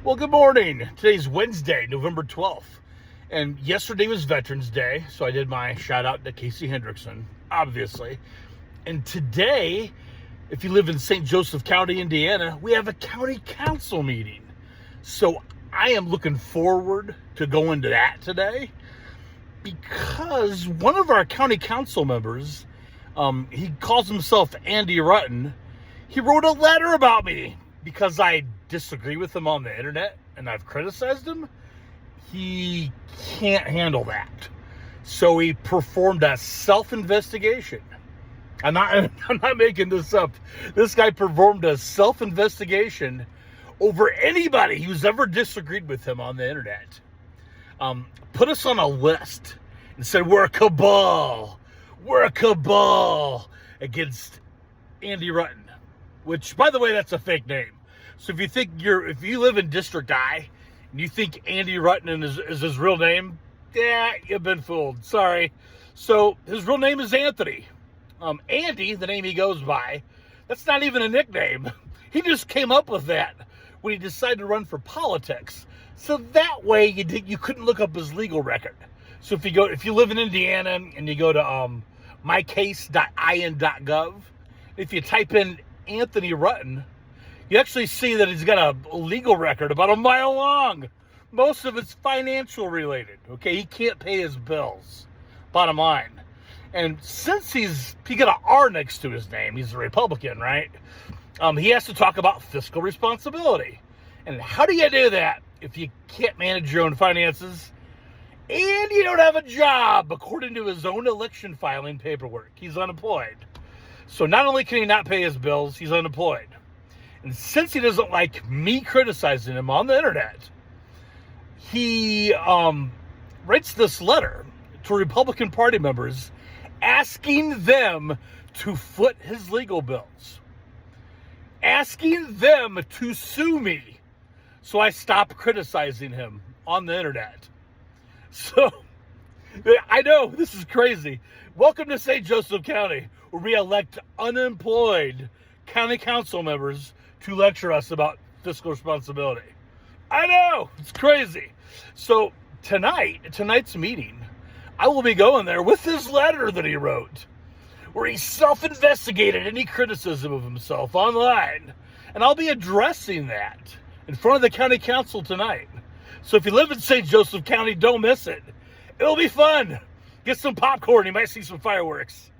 Well, good morning. Today's Wednesday, November 12th. And yesterday was Veterans Day, so I did my shout out to Casey Hendrickson, obviously. And today, if you live in St. Joseph County, Indiana, we have a county council meeting. So I am looking forward to going to that today because one of our county council members, he calls himself Andy Rutten. He wrote a letter about me because I disagree with him on the internet and I've criticized him. He can't handle that. So he performed a self-investigation. I'm not making this up. This guy performed a self-investigation over anybody who's ever disagreed with him on the internet. Put us on a list and said we're a cabal. We're a cabal against Andy Rutten. Which, by the way, that's a fake name. So if you live in District I and you think Andy Rutten is his real name, yeah, you've been fooled. Sorry. So his real name is Anthony. Andy, the name he goes by, that's not even a nickname. He just came up with that when he decided to run for politics. So that way you couldn't look up his legal record. So if you live in Indiana and you go to mycase.in.gov, if you type in Anthony Rutten, you actually see that he's got a legal record about a mile long. Most of it's financial related. Okay, he can't pay his bills. Bottom line. And since he got an R next to his name, he's a Republican, right? He has to talk about fiscal responsibility. And how do you do that if you can't manage your own finances and you don't have a job, according to his own election filing paperwork? He's unemployed. So not only can he not pay his bills, he's unemployed. And since he doesn't like me criticizing him on the internet, he writes this letter to Republican Party members asking them to foot his legal bills. Asking them to sue me so I stop criticizing him on the internet. So, I know, this is crazy. Welcome to St. Joseph County, where we elect unemployed county council members to lecture us about fiscal responsibility. I know, it's crazy. So tonight's meeting, I will be going there with this letter that he wrote, where he self-investigated any criticism of himself online. And I'll be addressing that in front of the county council tonight. So if you live in St. Joseph County, don't miss it. It'll be fun. Get some popcorn. You might see some fireworks.